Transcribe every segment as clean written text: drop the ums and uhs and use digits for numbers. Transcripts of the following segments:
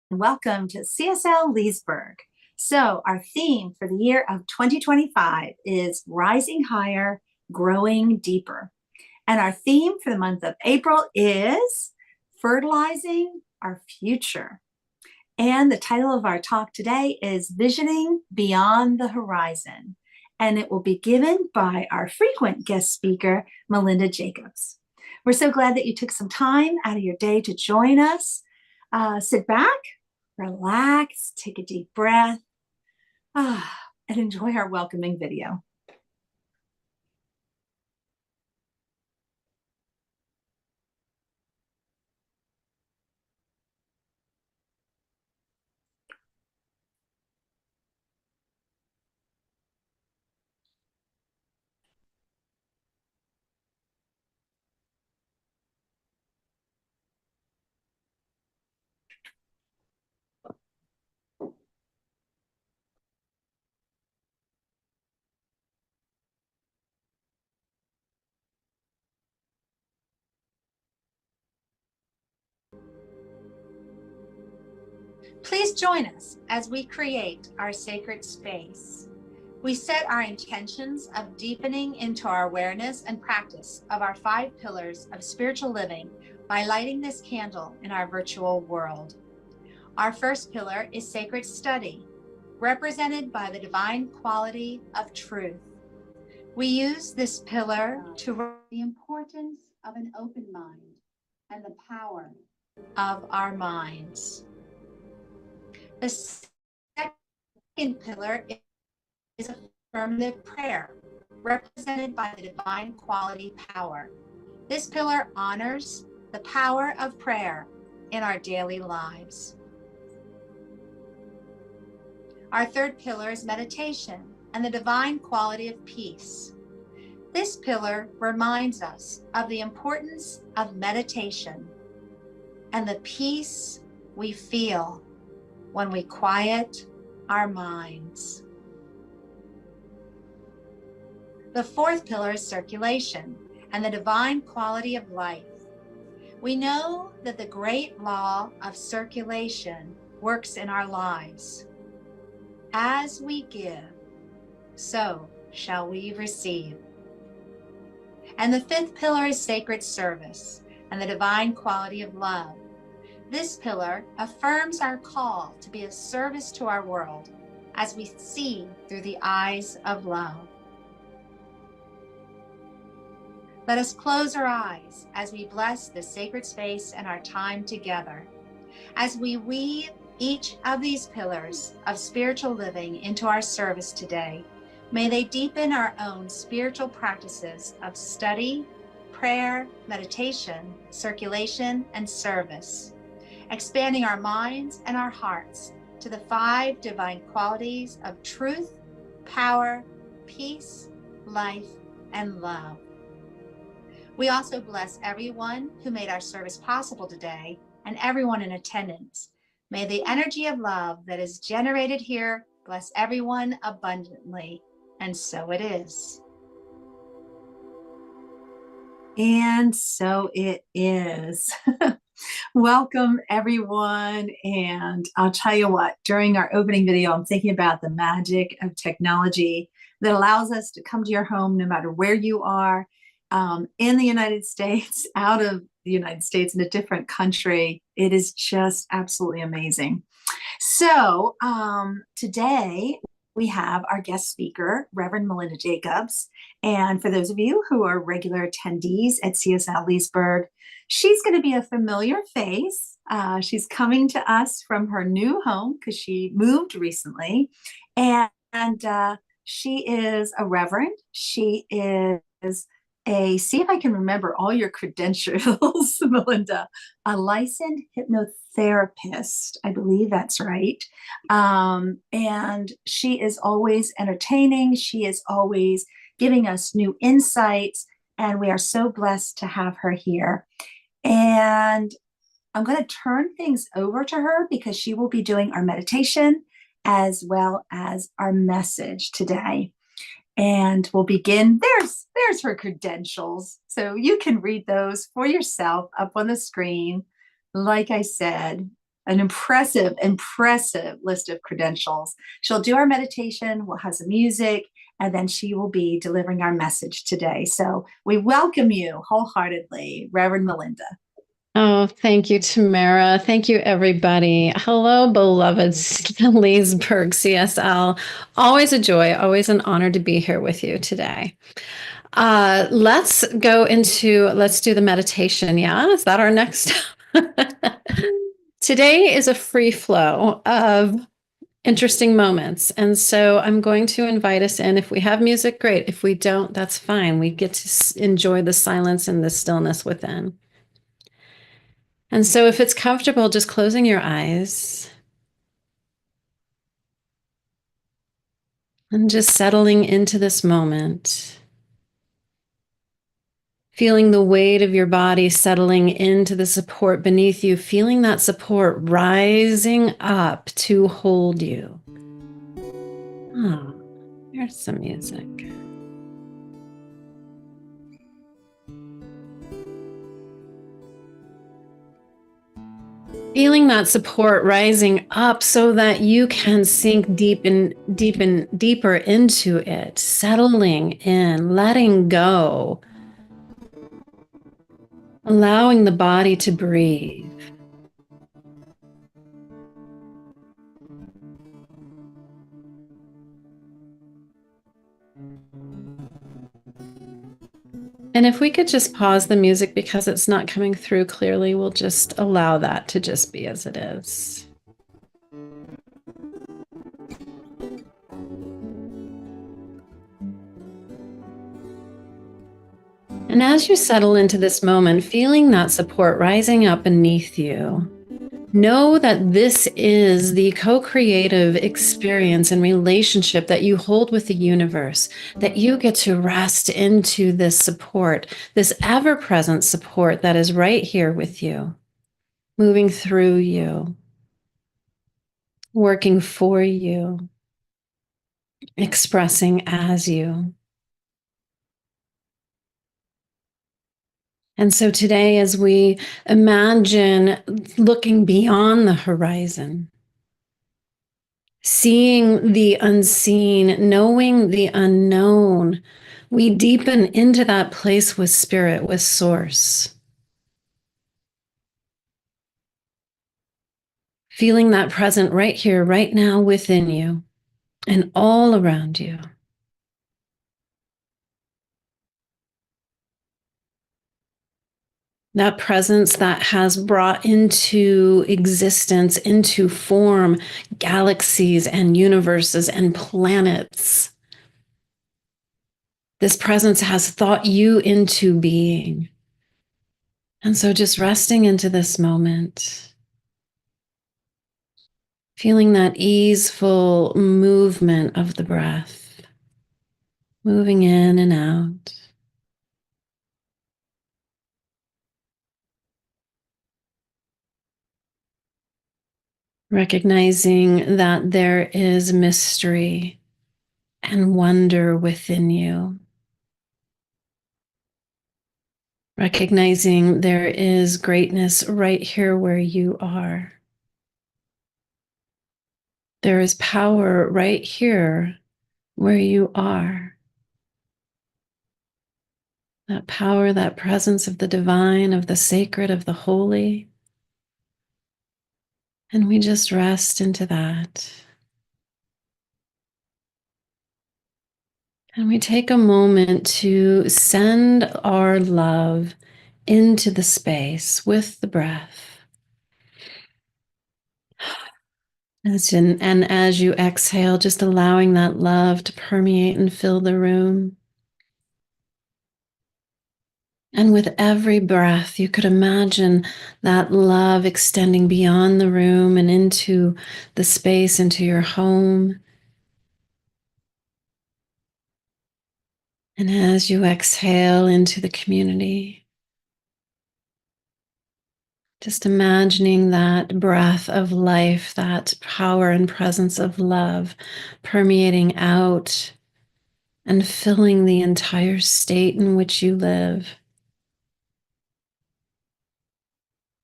Welcome to CSL Leesburg. So, our theme for the year of 2025 is Rising Higher, Growing Deeper. And our theme for the month of April is Fertilizing Our Future. And the title of our talk today is Visioning Beyond the Horizon. And it will be given by our frequent guest speaker, Melinda Jacobs. We're so glad that you took some time out of your day to join us. Sit back, relax, take a deep breath, and enjoy our welcoming video. Please join us as we create our sacred space. We set our intentions of deepening into our awareness and practice of our 5 pillars of spiritual living by lighting this candle in our virtual world. Our first pillar is sacred study, represented by the divine quality of truth. We use this pillar to the importance of an open mind and the power of our minds. The second pillar is affirmative prayer, represented by the divine quality power. This pillar honors the power of prayer in our daily lives. Our third pillar is meditation and the divine quality of peace. This pillar reminds us of the importance of meditation and the peace we feel when we quiet our minds. The fourth pillar is circulation and the divine quality of life. We know that the great law of circulation works in our lives. As we give, so shall we receive. And the fifth pillar is sacred service and the divine quality of love. This pillar affirms our call to be of service to our world as we see through the eyes of love. Let us close our eyes as we bless this sacred space and our time together. As we weave each of these pillars of spiritual living into our service today, may they deepen our own spiritual practices of study, prayer, meditation, circulation, and service, expanding our minds and our hearts to the 5 divine qualities of truth, power, peace, life, and love. We also bless everyone who made our service possible today and everyone in attendance. May the energy of love that is generated here bless everyone abundantly, and so it is. And so it is. Welcome, everyone. And I'll tell you what, during our opening video, I'm thinking about the magic of technology that allows us to come to your home no matter where you are, in the United States, out of the United States, in a different country. It is just absolutely amazing. So today we have our guest speaker, Reverend Melinda Jacobs. And for those of you who are regular attendees at CSL Leesburg, she's going to be a familiar face. She's coming to us from her new home because she moved recently. And she is a reverend. She is see if I can remember all your credentials, Melinda, a licensed hypnotherapist. I believe that's right. And she is always entertaining. She is always giving us new insights. And we are so blessed to have her here. And I'm going to turn things over to her because she will be doing our meditation as well as our message today. And we'll begin. There's her credentials. So you can read those for yourself up on the screen. Like I said, an impressive list of credentials. She'll do our meditation, we'll have some music, and then she will be delivering our message today. So we welcome you wholeheartedly, Reverend Melinda. Oh, thank you, Tamara. Thank you, everybody. Hello, beloved Leesburg CSL. Always a joy, always an honor to be here with you today. Let's do the meditation. Yeah, is that our next? Today is a free flow of interesting moments. And so I'm going to invite us in. If we have music, great. If we don't, that's fine. We get to enjoy the silence and the stillness within. And so if it's comfortable, just closing your eyes and just settling into this moment, feeling the weight of your body settling into the support beneath you, feeling that support rising up to hold you. Oh, here's some music. Feeling that support rising up so that you can sink deeper into it, settling in, letting go, allowing the body to breathe. And if we could just pause the music because it's not coming through clearly, we'll just allow that to just be as it is. And as you settle into this moment, feeling that support rising up beneath you, know that this is the co-creative experience and relationship that you hold with the universe, that you get to rest into this support, this ever-present support that is right here with you, moving through you, working for you, expressing as you. And so today, as we imagine looking beyond the horizon, seeing the unseen, knowing the unknown, we deepen into that place with spirit, with source. Feeling that present right here, right now within you and all around you. That presence that has brought into existence, into form, galaxies and universes and planets. This presence has thought you into being. And so just resting into this moment, feeling that easeful movement of the breath, moving in and out. Recognizing that there is mystery and wonder within you. Recognizing there is greatness right here where you are. There is power right here where you are. That power, that presence of the divine, of the sacred, of the holy. And we just rest into that. And we take a moment to send our love into the space with the breath. And as you exhale, just allowing that love to permeate and fill the room. And with every breath, you could imagine that love extending beyond the room and into the space, into your home. And as you exhale into the community, just imagining that breath of life, that power and presence of love permeating out and filling the entire state in which you live.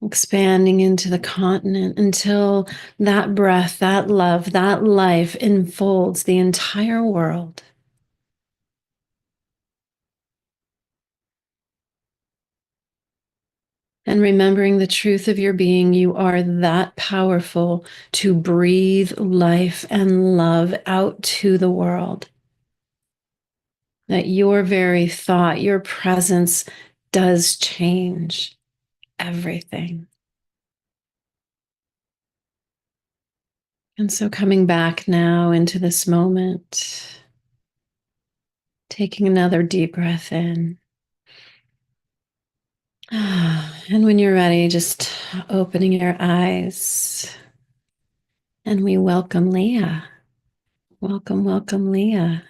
expanding into the continent until that breath, that love, that life enfolds the entire world. And remembering the truth of your being, you are that powerful to breathe life and love out to the world. That your very thought, your presence does change everything. And so coming back now into this moment, taking another deep breath in. And when you're ready, just opening your eyes. And we welcome Leah. Welcome, welcome, Leah.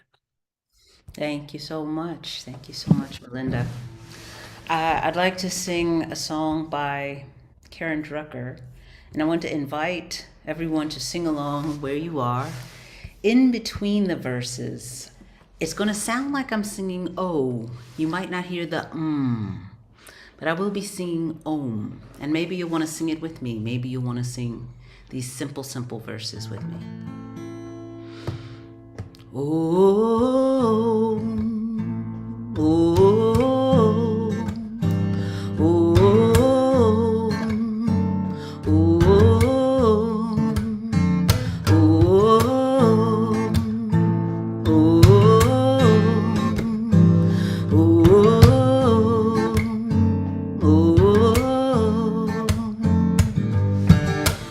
Thank you so much. Thank you so much, Melinda. I'd like to sing a song by Karen Drucker, and I want to invite everyone to sing along where you are. In between the verses, it's going to sound like I'm singing oh. You might not hear the but I will be singing om, and maybe you'll want to sing it with me. Maybe you'll want to sing these simple, simple verses with me. Oh, oh, oh, oh,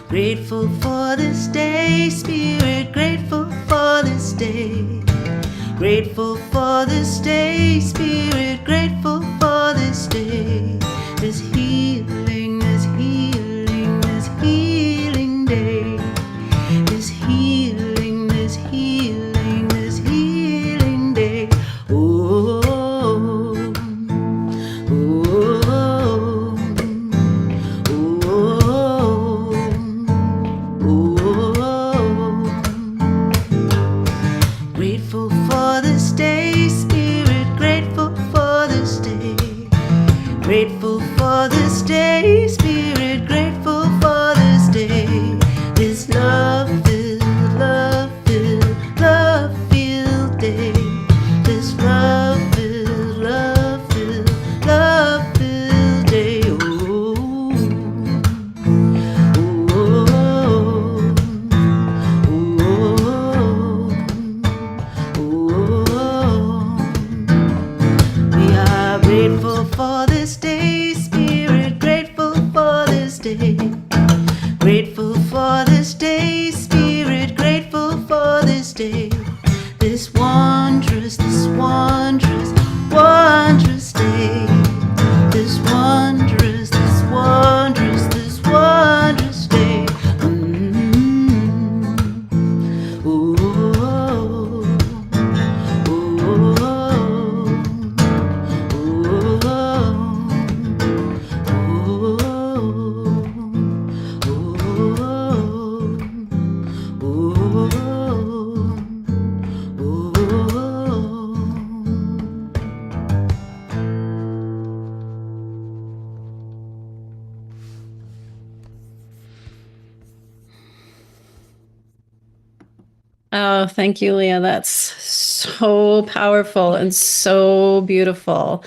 grateful for this day, Spirit, grateful for this day. Grateful for this day, Spirit, grateful for this day. This healing, this healing, this healing day. This healing, this healing, this healing day. Oh, oh, oh, grateful for this day, Spirit, grateful for this day. Grateful for this day, Spirit, grateful for this day. This love-filled, love-filled, love-filled day. This love-filled, love-filled, love-filled day. Oh, we are grateful for this day, Spirit, grateful for this day. Grateful for this day, Spirit, grateful for this day. This wondrous, wondrous day. This wondrous, this wondrous, this wondrous day. Ooh, oh, oh, Oh, thank you, Leah. That's so powerful and so beautiful.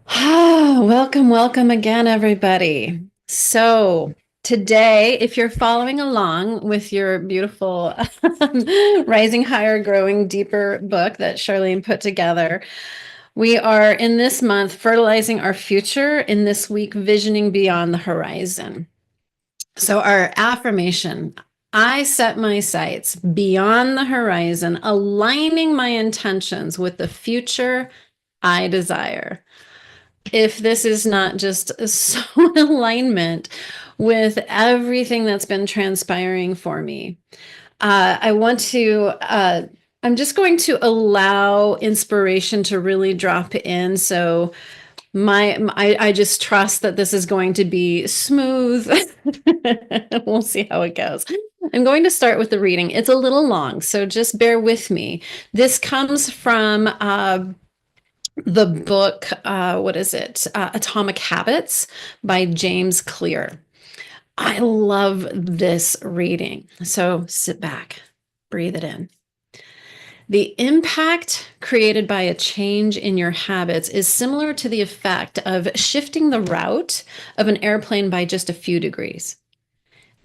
Welcome, welcome again, everybody. So today, if you're following along with your beautiful Rising Higher, Growing Deeper book that Charlene put together, we are in this month fertilizing our future, in this week visioning beyond the horizon. So our affirmation, I set my sights beyond the horizon, aligning my intentions with the future I desire. If this is not just so in alignment with everything that's been transpiring for me, I'm just going to allow inspiration to really drop in. So I just trust that this is going to be smooth. We'll see how it goes. I'm going to start with the reading. It's a little long, so just bear with me. This comes from the book, what is it? Atomic Habits by James Clear. I love this reading. So sit back, breathe it in. The impact created by a change in your habits is similar to the effect of shifting the route of an airplane by just a few degrees.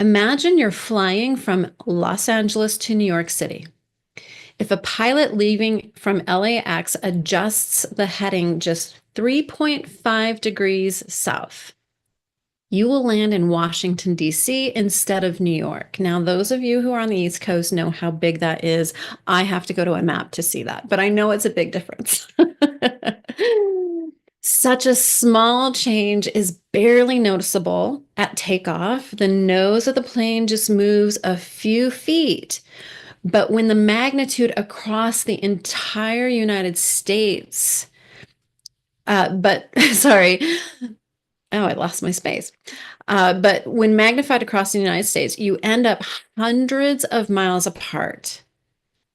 Imagine you're flying from Los Angeles to New York City. If a pilot leaving from LAX adjusts the heading just 3.5 degrees south, you will land in Washington, D.C. instead of New York. Now, those of you who are on the East Coast know how big that is. I have to go to a map to see that, but I know it's a big difference. Such a small change is barely noticeable at takeoff. The nose of the plane just moves a few feet. But when the magnitude across the entire United States, sorry, oh, I lost my space. But when magnified across the United States, you end up hundreds of miles apart.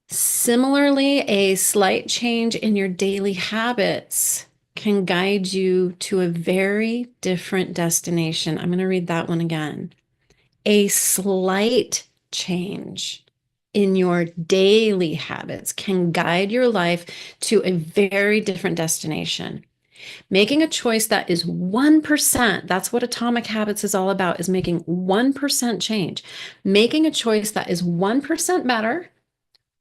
Similarly, a slight change in your daily habits can guide you to a very different destination. I'm going to read that one again. A slight change in your daily habits can guide your life to a very different destination. Making a choice that is 1%, that's what Atomic Habits is all about, is making 1% change. Making a choice that is 1% better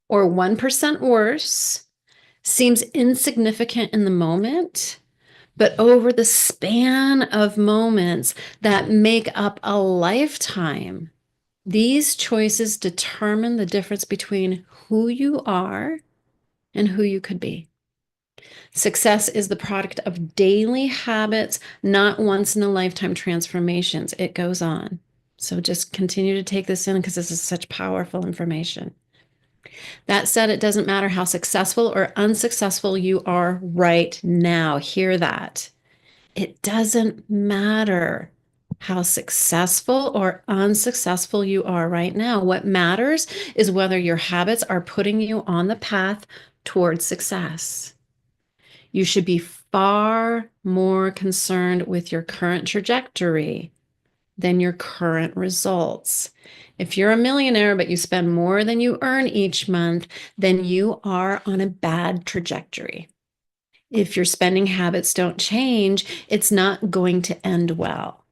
or 1% worse seems insignificant in the moment, but over the span of moments that make up a lifetime, these choices determine the difference between who you are and who you could be. Success is the product of daily habits, not once in a lifetime transformations. It goes on. So just continue to take this in because this is such powerful information. That said, it doesn't matter how successful or unsuccessful you are right now. Hear that. It doesn't matter how successful or unsuccessful you are right now. What matters is whether your habits are putting you on the path towards success. You should be far more concerned with your current trajectory than your current results. If you're a millionaire, but you spend more than you earn each month, then you are on a bad trajectory. If your spending habits don't change, it's not going to end well.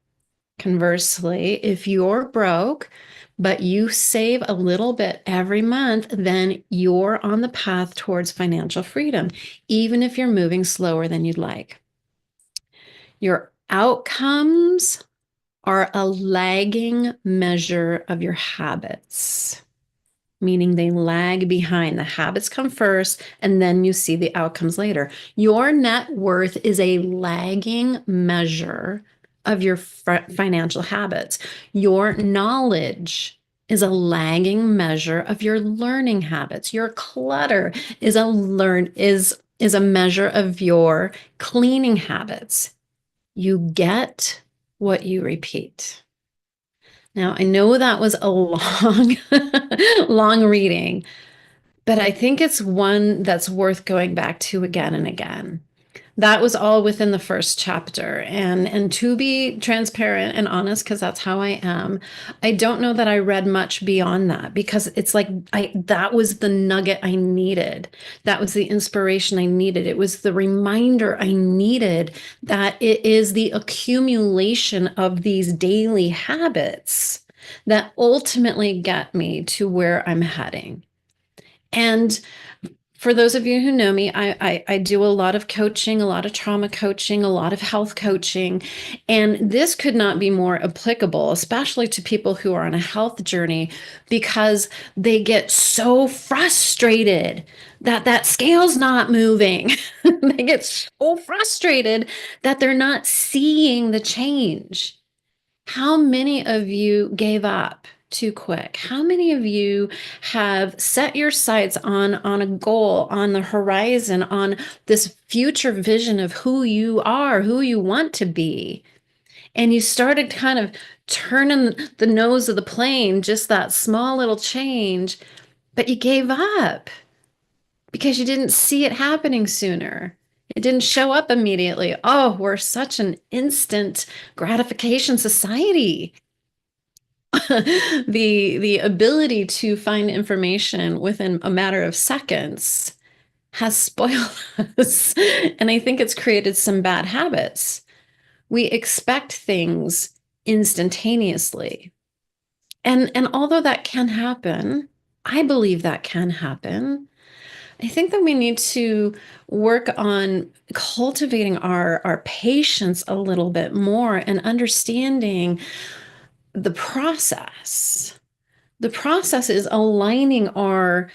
Conversely, if you're broke, but you save a little bit every month, then you're on the path towards financial freedom, even if you're moving slower than you'd like. Your outcomes are a lagging measure of your habits, meaning they lag behind. The habits come first, and then you see the outcomes later. Your net worth is a lagging measure of your financial habits. Your knowledge is a lagging measure of your learning habits. Your clutter is a measure of your cleaning habits. You get what you repeat. Now, I know that was a long, long reading, but I think it's one that's worth going back to again and again. That was all within the first chapter. And to be transparent and honest, because that's how I am, I don't know that I read much beyond that because it's like that was the nugget I needed. That was the inspiration I needed. It was the reminder I needed that it is the accumulation of these daily habits that ultimately get me to where I'm heading. And for those of you who know me, I do a lot of coaching, a lot of trauma coaching, a lot of health coaching, and this could not be more applicable, especially to people who are on a health journey, because they get so frustrated that that scale's not moving. They get so frustrated that they're not seeing the change. How many of you gave up too quick? How many of you have set your sights on a goal, on the horizon, on this future vision of who you are, who you want to be? And you started kind of turning the nose of the plane, just that small little change, but you gave up because you didn't see it happening sooner. It didn't show up immediately. Oh, we're such an instant gratification society. The ability to find information within a matter of seconds has spoiled us. And I think it's created some bad habits. We expect things instantaneously. And although that can happen, I believe that can happen. I think that we need to work on cultivating our patience a little bit more and understanding the process. The process is aligning our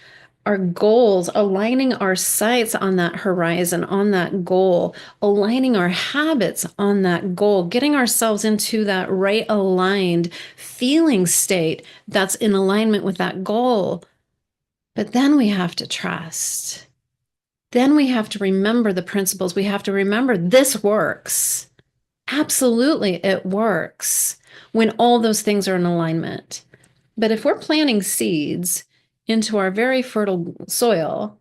goals, aligning our sights on that horizon, on that goal, aligning our habits on that goal, getting ourselves into that right aligned feeling state that's in alignment with that goal. But then we have to trust. Then we have to remember the principles. We have to remember this works. Absolutely, it works when all those things are in alignment. But if we're planting seeds into our very fertile soil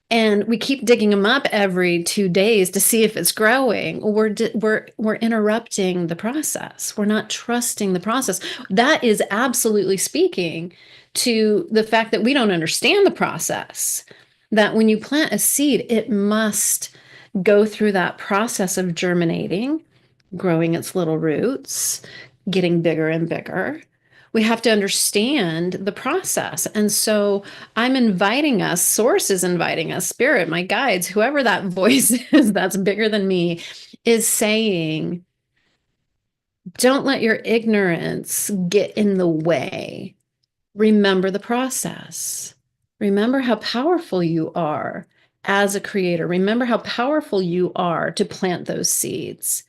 and we keep digging them up every 2 days to see if it's growing, we're interrupting the process. We're not trusting the process. That is absolutely speaking to the fact that we don't understand the process. That when you plant a seed, it must go through that process of germinating, growing its little roots, getting bigger and bigger. We have to understand the process. And so I'm inviting us, Source is inviting us, Spirit, my guides, whoever that voice is that's bigger than me, is saying, don't let your ignorance get in the way. Remember the process. Remember how powerful you are as a creator. Remember how powerful you are to plant those seeds.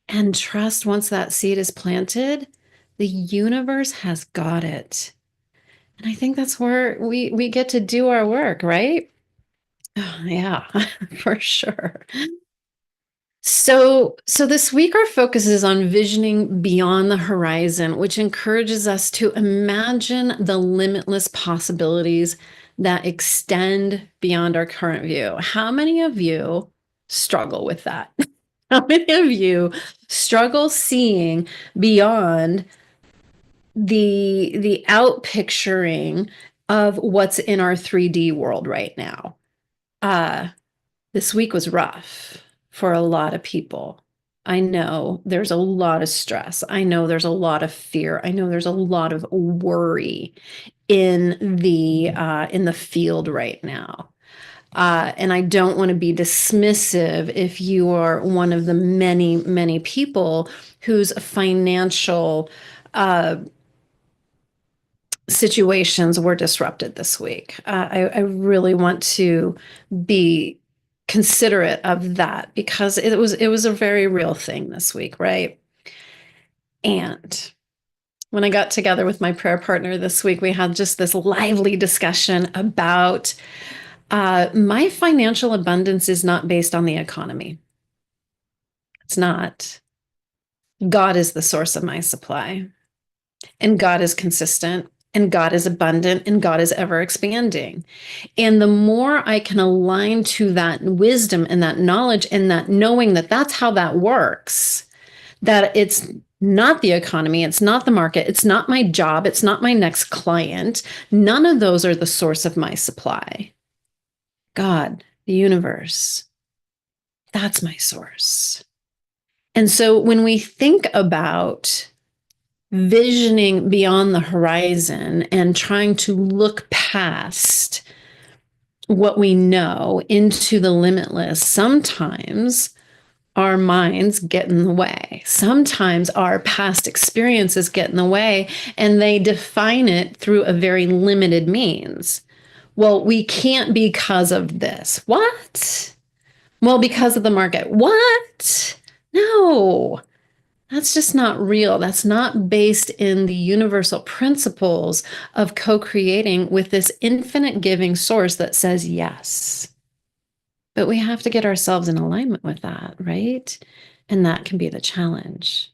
And trust once that seed is planted, the universe has got it. And I think that's where we get to do our work, right? Oh, yeah, for sure. So this week our focus is on visioning beyond the horizon, which encourages us to imagine the limitless possibilities that extend beyond our current view. How many of you struggle with that? How many of you struggle seeing beyond the out picturing of what's in our 3D world right now? This week was rough for a lot of people. I know there's a lot of stress. I know there's a lot of fear. I know there's a lot of worry in the field right now. And I don't want to be dismissive if you are one of the many, many people whose financial situations were disrupted this week. I really want to be considerate of that because it was a very real thing this week, right? And when I got together with my prayer partner this week, we had just this lively discussion about my financial abundance is not based on the economy. It's not. God is the source of my supply, and God is consistent, and God is abundant, and God is ever expanding. And the more I can align to that wisdom and that knowledge and that knowing that that's how that works, that it's not the economy, it's not the market, it's not my job, it's not my next client. None of those are the source of my supply. God, the universe, that's my source. And so when we think about visioning beyond the horizon and trying to look past what we know into the limitless, sometimes our minds get in the way. Sometimes our past experiences get in the way and they define it through a very limited means. Well, we can't because of this. What? Well, because of the market. What? No, that's just not real. That's not based in the universal principles of co-creating with this infinite giving source that says yes. But we have to get ourselves in alignment with that, right? And that can be the challenge.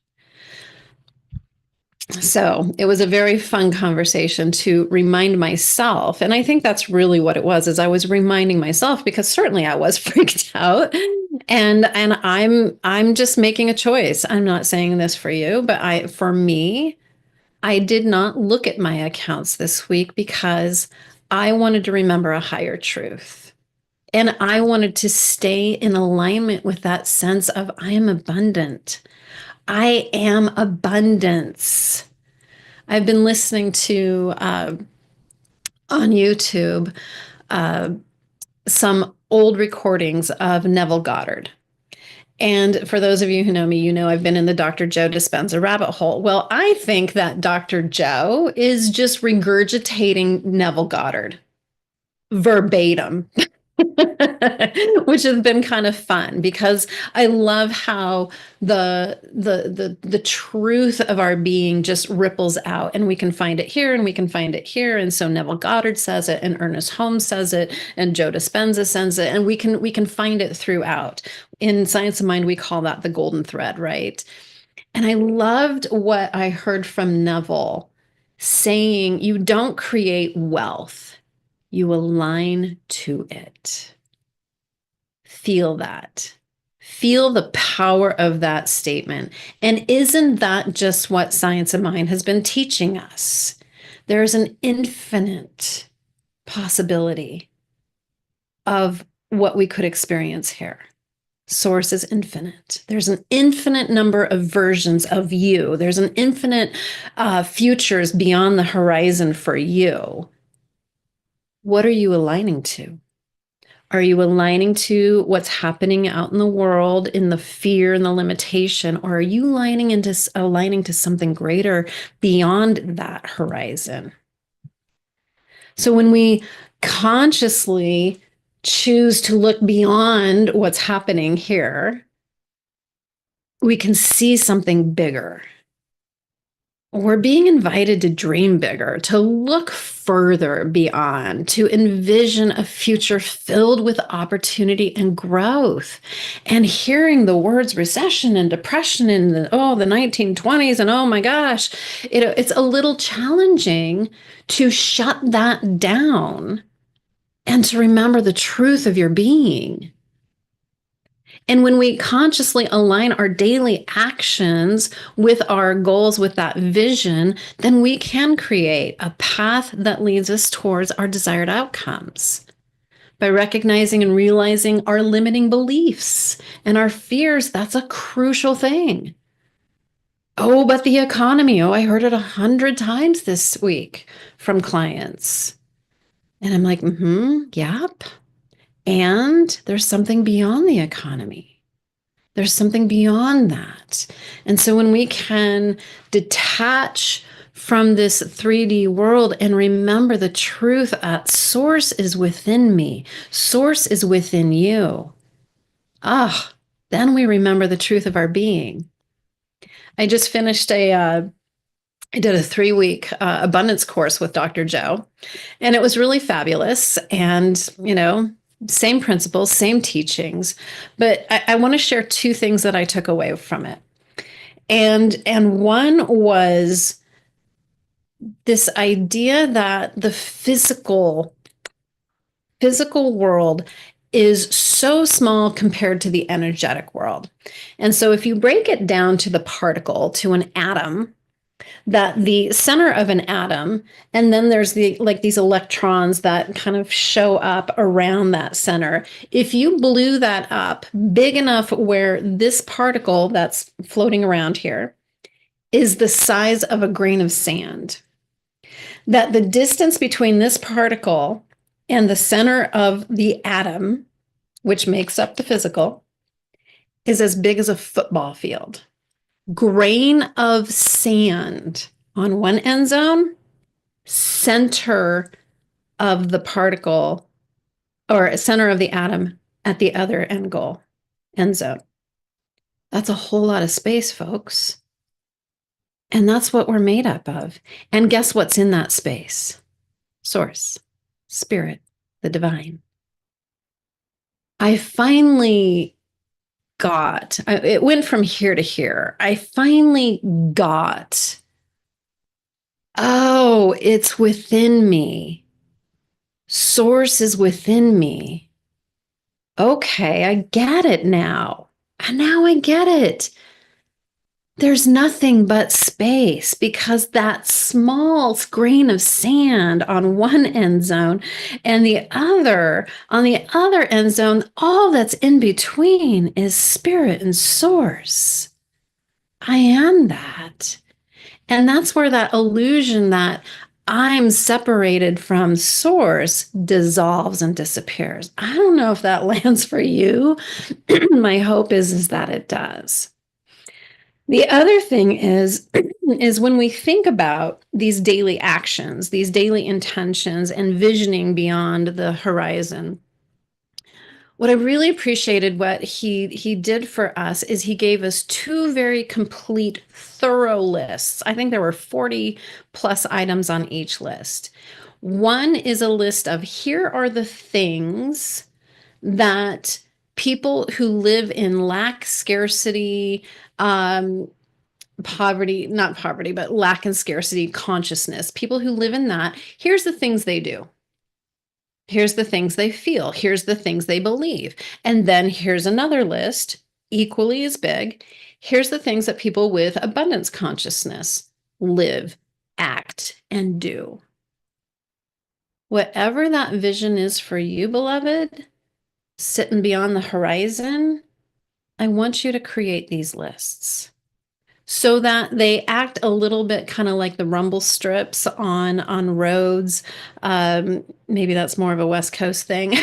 So it was a very fun conversation to remind myself. And I think that's really what it was, is I was reminding myself, because certainly I was freaked out. And I'm just making a choice. I'm not saying this for you, but for me, I did not look at my accounts this week because I wanted to remember a higher truth. And I wanted to stay in alignment with that sense of I am abundant. I am abundance. I've been listening to on YouTube uh, some old recordings of Neville Goddard. And for those of you who know me, you know I've been in the Dr. Joe Dispenza rabbit hole. Well, I think that Dr. Joe is just regurgitating Neville Goddard verbatim. Which has been kind of fun, because I love how the truth of our being just ripples out, and we can find it here and we can find it here. And so Neville Goddard says it, and Ernest Holmes says it, and Joe Dispenza says it, and we can find it throughout. In Science of Mind, we call that the golden thread, right? And I loved what I heard from Neville saying, you don't create wealth, you align to it. Feel that. Feel the power of that statement. And isn't that just what Science of Mind has been teaching us? There's an infinite possibility of what we could experience here. Source is infinite. There's an infinite number of versions of you. There's an infinite futures beyond the horizon for you. What are you aligning to? Are you aligning to what's happening out in the world, in the fear and the limitation, or are you aligning to something greater beyond that horizon? So when we consciously choose to look beyond what's happening here, we can see something bigger. We're being invited to dream bigger, to look further beyond, to envision a future filled with opportunity and growth. And hearing the words recession and depression in the 1920s, and oh my gosh, it's a little challenging to shut that down and to remember the truth of your being. And when we consciously align our daily actions with our goals, with that vision, then we can create a path that leads us towards our desired outcomes. By recognizing and realizing our limiting beliefs and our fears, that's a crucial thing. Oh, but the economy. Oh, I heard it 100 times this week from clients. And I'm like, yep. And there's something beyond the economy. There's something beyond that. And so when we can detach from this 3D world and remember the truth at source is within me, source is within you. Then we remember the truth of our being. I just finished I did a 3-week abundance course with Dr. Joe, and it was really fabulous. And, same principles, same teachings, but I want to share 2 things that I took away from it. And one was this idea that the physical world is so small compared to the energetic world. And so if you break it down to the particle, to an atom, that the center of an atom, and then there's these electrons that kind of show up around that center. If you blew that up big enough where this particle that's floating around here is the size of a grain of sand, that the distance between this particle and the center of the atom, which makes up the physical, is as big as a football field. Grain of sand on one end zone, center of the particle or center of the atom at the other end zone. That's a whole lot of space, folks. And that's what we're made up of. And guess what's in that space? Source, spirit, the divine. I finally it went from here to here. I finally got Oh, it's within me. Source is within me. Okay, I get it now. And now I get it. There's nothing but space because that small grain of sand on one end zone and on the other end zone, all that's in between is spirit and source. I am that. And that's where that illusion that I'm separated from source dissolves and disappears. I don't know if that lands for you. My hope is that it does. The other thing is is when we think about these daily actions, these daily intentions and visioning beyond the horizon. What I really appreciated what he did for us is he gave us two very complete, thorough lists. I think there were 40 plus items on each list. One is a list of here are the things that people who live in lack, scarcity, poverty, not poverty, but lack and scarcity consciousness, people who live in that, here's the things they do. Here's the things they feel. Here's the things they believe. And then here's another list, equally as big. Here's the things that people with abundance consciousness live, act, and do. Whatever that vision is for you, beloved, sitting beyond the horizon, I want you to create these lists so that they act a little bit kind of like the rumble strips on roads. Maybe that's more of a West Coast thing.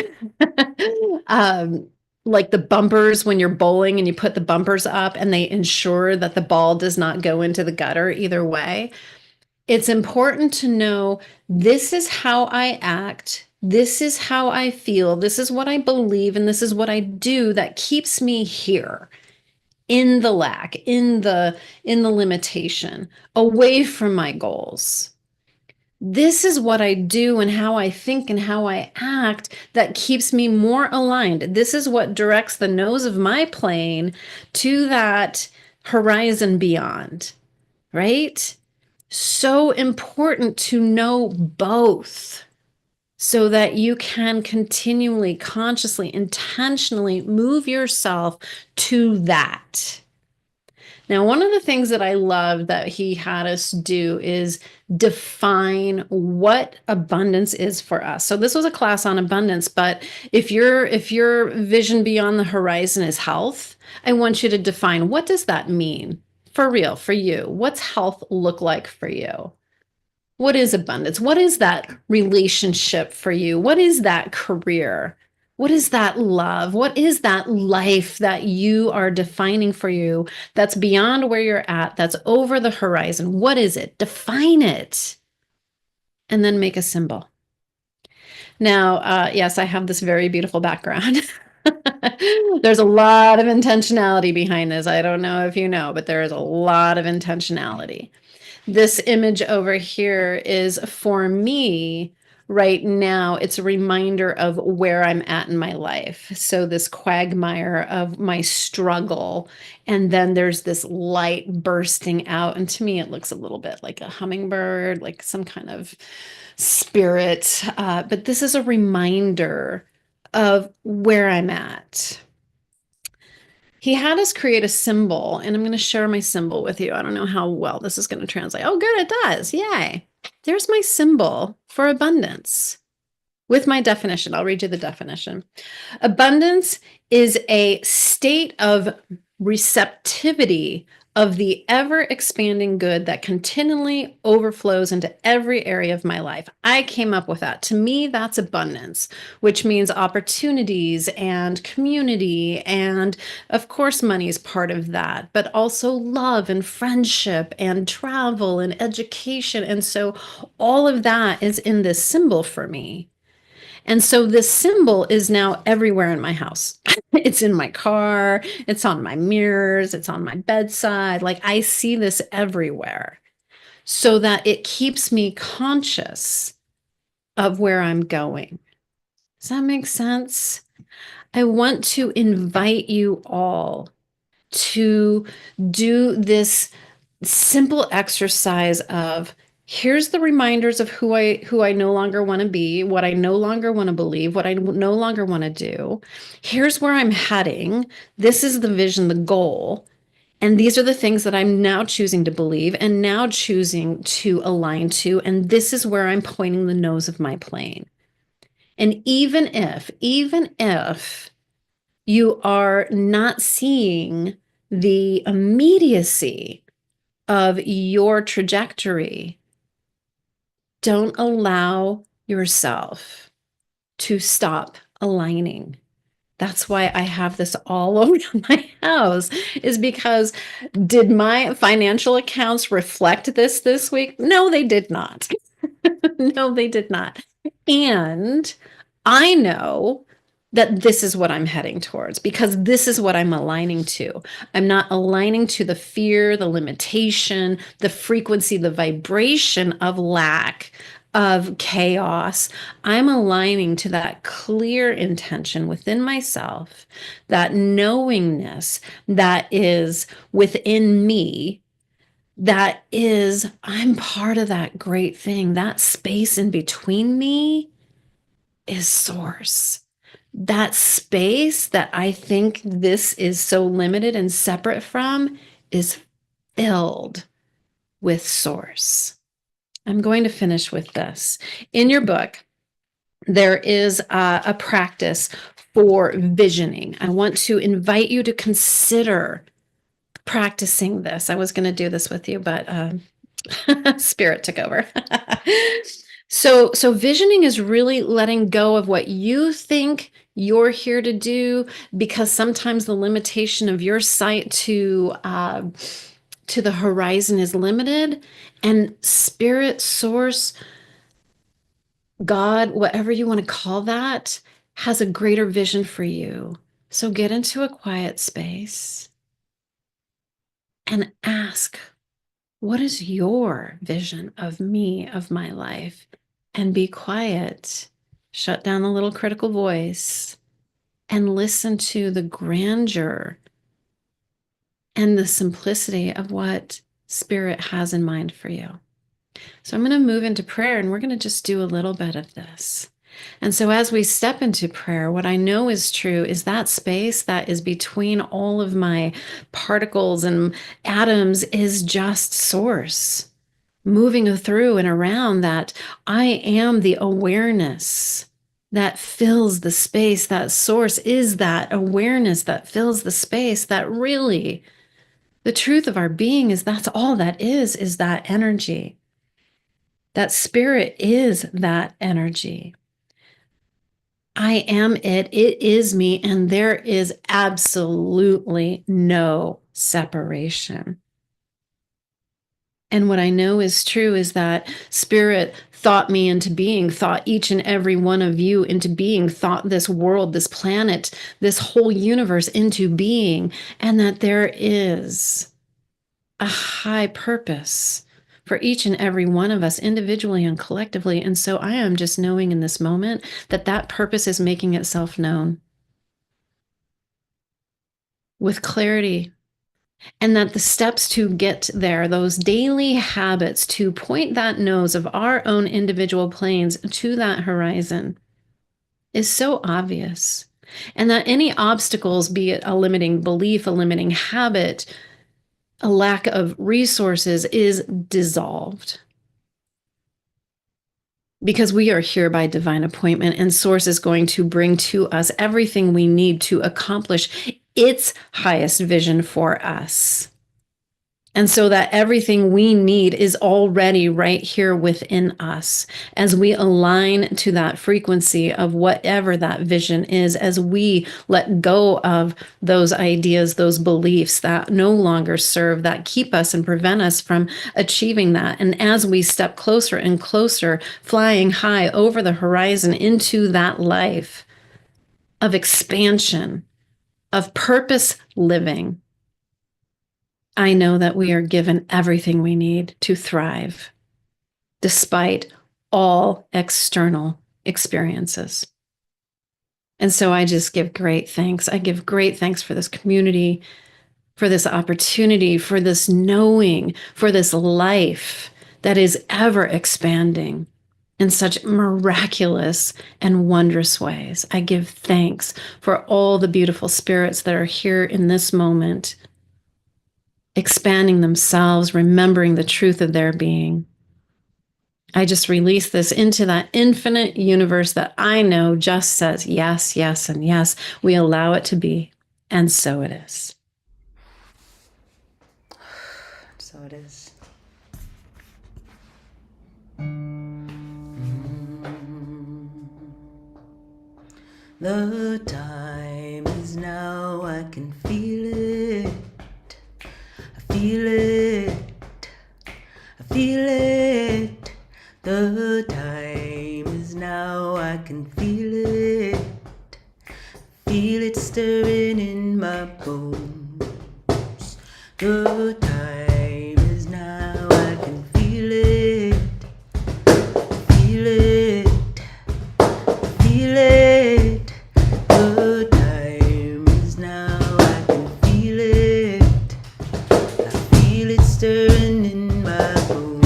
um, like the bumpers when you're bowling and you put the bumpers up and they ensure that the ball does not go into the gutter either way. It's important to know this is how I act. This is how I feel. This is what I believe. And this is what I do that keeps me here in the lack, in the limitation, away from my goals. This is what I do and how I think and how I act that keeps me more aligned. This is what directs the nose of my plane to that horizon beyond, right? So important to know both so that you can continually, consciously, intentionally move yourself to that. Now, one of the things that I love that he had us do is define what abundance is for us. So this was a class on abundance, but if your vision beyond the horizon is health, I want you to define what does that mean for real for you? What's health look like for you? What is abundance? What is that relationship for you? What is that career? What is that love? What is that life that you are defining for you that's beyond where you're at, that's over the horizon? What is it? Define it and then make a symbol. Now, yes, I have this very beautiful background. There's a lot of intentionality behind this. I don't know if you know, but there is a lot of intentionality. This image over here is for me right now. It's a reminder of where I'm at in my life. So this quagmire of my struggle. And then there's this light bursting out. And to me, it looks a little bit like a hummingbird, like some kind of spirit. But this is a reminder of where I'm at. He had us create a symbol, and I'm going to share my symbol with you. I don't know how well this is going to translate. Oh, good, it does. Yay. There's my symbol for abundance with my definition. I'll read you the definition. Abundance is a state of receptivity of the ever expanding good that continually overflows into every area of my life. I came up with that. To me, that's abundance, which means opportunities and community. And of course, money is part of that, but also love and friendship and travel and education. And so all of that is in this symbol for me. And so this symbol is now everywhere in my house. It's in my car, it's on my mirrors, it's on my bedside. Like I see this everywhere so that it keeps me conscious of where I'm going. Does that make sense? I want to invite you all to do this simple exercise of Here's the reminders of who I no longer want to be, what I no longer want to believe, what I no longer want to do. Here's where I'm heading. This is the vision, the goal. And these are the things that I'm now choosing to believe and now choosing to align to. And this is where I'm pointing the nose of my plane. And even if you are not seeing the immediacy of your trajectory, don't allow yourself to stop aligning. That's why I have this all over my house, is because did my financial accounts reflect this week? No, they did not. No, they did not. And I know that this is what I'm heading towards because this is what I'm aligning to. I'm not aligning to the fear, the limitation, the frequency, the vibration of lack, of chaos. I'm aligning to that clear intention within myself, that knowingness that is within me, that is, I'm part of that great thing. That space in between me is source. That space that I think this is so limited and separate from is filled with source. I'm going to finish with this. In your book, there is a practice for visioning. I want to invite you to consider practicing this. I was going to do this with you, but spirit took over. So visioning is really letting go of what you think you're here to do, because sometimes the limitation of your sight to the horizon is limited, and spirit, source, God, whatever you want to call that, has a greater vision for you. So get into a quiet space and ask, what is your vision of me, of my life? And be quiet. Shut down the little critical voice and listen to the grandeur and the simplicity of what Spirit has in mind for you. So I'm going to move into prayer, and we're going to just do a little bit of this. And so as we step into prayer, what I know is true is that space that is between all of my particles and atoms is just source, moving through and around that. I am the awareness that fills the space. That source is that awareness that fills the space. That really, the truth of our being is that's all that is that energy. That spirit is that energy. I am it. It is me. And there is absolutely no separation. And what I know is true is that Spirit thought me into being, thought each and every one of you into being, thought this world, this planet, this whole universe into being, and that there is a high purpose for each and every one of us individually and collectively. And so I am just knowing in this moment that that purpose is making itself known with clarity. And that the steps to get there, those daily habits to point that nose of our own individual planes to that horizon, is so obvious. And that any obstacles, be it a limiting belief, a limiting habit, a lack of resources, is dissolved. Because we are here by divine appointment, and Source is going to bring to us everything we need to accomplish its highest vision for us. And so that everything we need is already right here within us as we align to that frequency of whatever that vision is, as we let go of those ideas, those beliefs that no longer serve, that keep us and prevent us from achieving that. And as we step closer and closer, flying high over the horizon into that life of expansion, of purpose living, I know that we are given everything we need to thrive, despite all external experiences. And so I just give great thanks. I give great thanks for this community, for this opportunity, for this knowing, for this life that is ever expanding in such miraculous and wondrous ways. I give thanks for all the beautiful spirits that are here in this moment, expanding themselves, remembering the truth of their being. I just release this into that infinite universe that I know just says yes, yes, and yes. We allow it to be. And so it is. So it is. The time is now, I can feel it. I feel it. I feel it. The time is now, I can feel it. Feel it stirring in my bones. The time is now, I can feel it. Feel it. Feel it. The time is now, I can feel it. I feel it stirring in my bones.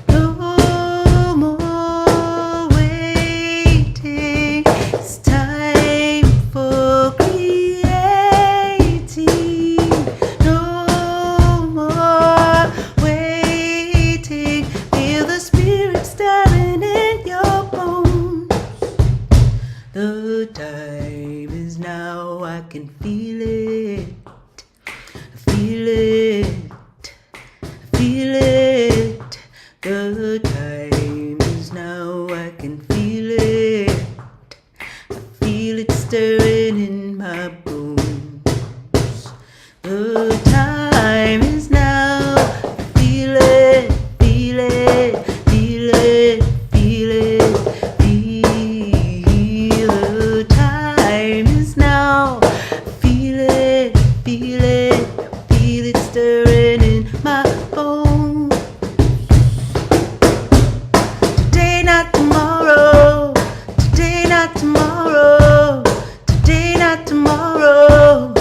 No more waiting. It's time for creating. No more waiting. Feel the spirit stirring in your bones. The time is now, I can feel it. I feel it. I feel it. The time is now, I can feel it. I feel it stirring in my bones. The time is now. Feel it, feel it, feel it, feel it, feel. The time is now. Feel it, feel it, feel it stirring in my bones. Today, not tomorrow. Today, not tomorrow. Today, not tomorrow.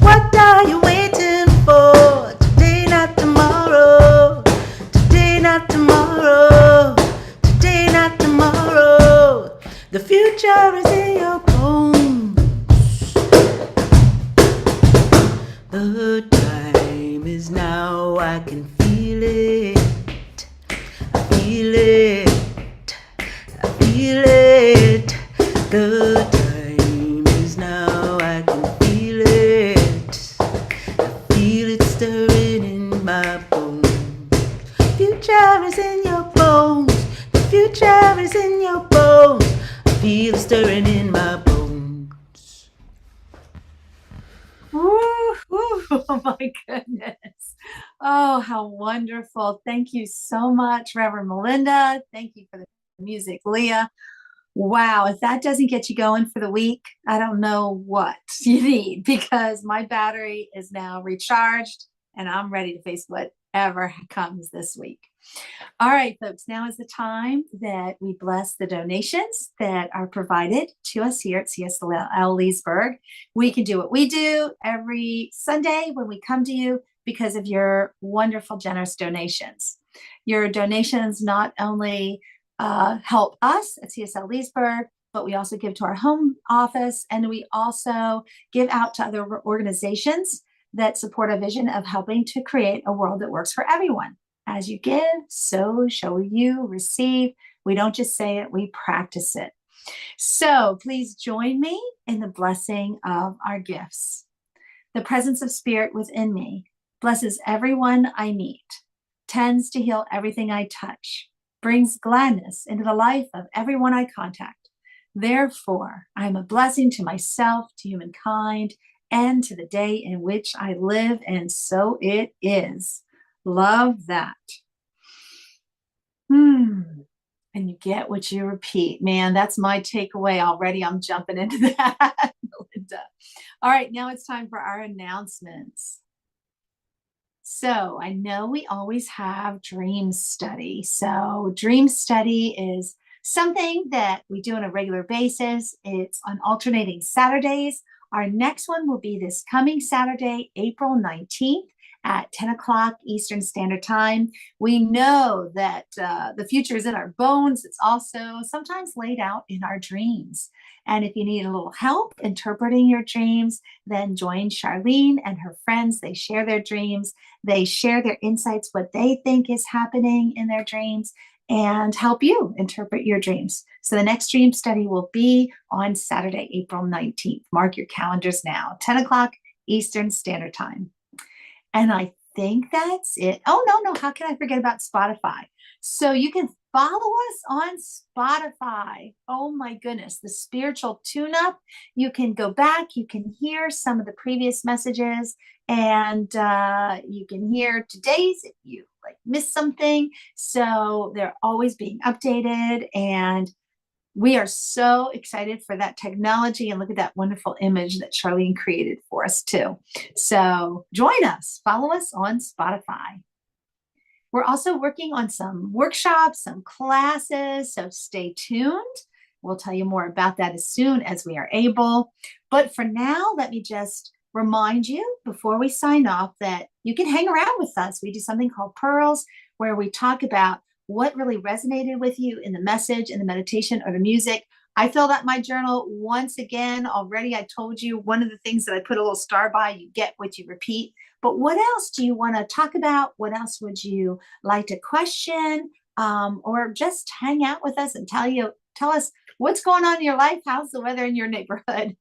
What are you waiting for? Today, not tomorrow. Today, not tomorrow. Today, not tomorrow. The future is in your bones. The time is now, I can feel it. I feel it. I feel it. The time is now, I can feel it. I feel it stirring in my bones. Future is in your bones. The future is in your bones. I feel it stirring in my bones. Woo, woo, oh my goodness. Oh, how wonderful. Thank you so much, Reverend Melinda. Thank you for the music, Leah. Wow, if that doesn't get you going for the week, I don't know what you need, because my battery is now recharged and I'm ready to face whatever comes this week. All right, folks, now is the time that we bless the donations that are provided to us here at CSL Leesburg. We can do what we do every Sunday when we come to you because of your wonderful, generous donations. Your donations not only help us at CSL Leesburg, but we also give to our home office, and we also give out to other organizations that support a vision of helping to create a world that works for everyone. As you give, so shall you receive. We don't just say it, we practice it. So please join me in the blessing of our gifts. The presence of Spirit within me blesses everyone I meet, tends to heal everything I touch, brings gladness into the life of everyone I contact. Therefore, I am a blessing to myself, to humankind, and to the day in which I live, and so it is. Love that. And you get what you repeat. Man, that's my takeaway already. I'm jumping into that, Melinda. All right, now it's time for our announcements. So I know we always have dream study. So dream study is something that we do on a regular basis. It's on alternating Saturdays. Our next one will be this coming Saturday, April 19th at 10 o'clock Eastern Standard Time. We know that the future is in our bones. It's also sometimes laid out in our dreams. And if you need a little help interpreting your dreams, then join Charlene and her friends. They share their dreams. They share their insights, what they think is happening in their dreams, and help you interpret your dreams. So the next dream study will be on Saturday, April 19th. Mark your calendars now, 10 o'clock Eastern Standard Time. And I think that's it. Oh, no. How can I forget about Spotify? So you can follow us on Spotify. Oh my goodness, the spiritual tune-up. You can go back, you can hear some of the previous messages, and you can hear today's if you like missed something. So they're always being updated, and we are so excited for that technology. And look at that wonderful image that Charlene created for us too. So join us, follow us on Spotify. We're also working on some workshops, some classes, so stay tuned. We'll tell you more about that as soon as we are able. But for now, let me just remind you before we sign off that you can hang around with us. We do something called Pearls, where we talk about what really resonated with you in the message, in the meditation, or the music. I filled out my journal once again already. I told you one of the things that I put a little star by, you get what you repeat. But what else do you want to talk about? What else would you like to question, or just hang out with us and tell us what's going on in your life? How's the weather in your neighborhood?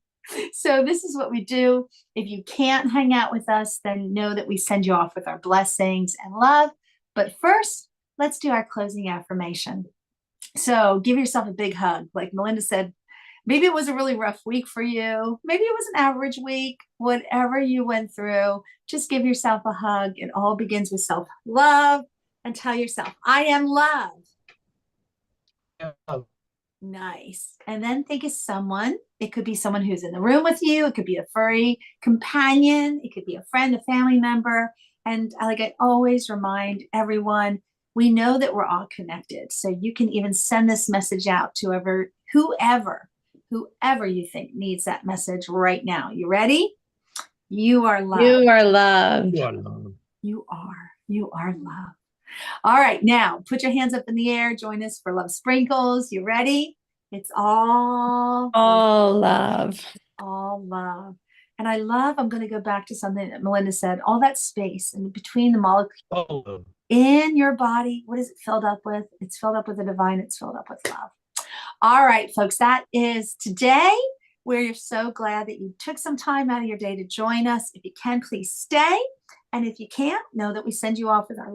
So this is what we do. If you can't hang out with us, then know that we send you off with our blessings and love. But first, let's do our closing affirmation. So give yourself a big hug. Like Melinda said, maybe it was a really rough week for you. Maybe it was an average week. Whatever you went through, just give yourself a hug. It all begins with self-love, and tell yourself, I am love. Yeah. Nice. And then think of someone. It could be someone who's in the room with you. It could be a furry companion. It could be a friend, a family member. And like I always remind everyone, we know that we're all connected. So you can even send this message out to whoever you think needs that message right now. You ready? You are loved. You are loved. You are loved. You are loved. All right, now put your hands up in the air. Join us for Love Sprinkles. You ready? It's all love. all love. And I'm going to go back to something that Melinda said, all that space in between the molecules All love. in your body. What is it filled up with? It's filled up with the divine. It's filled up with love. All right, folks, that is today. We're so glad that you took some time out of your day to join us. If you can, please stay. And if you can't, know that we send you off with our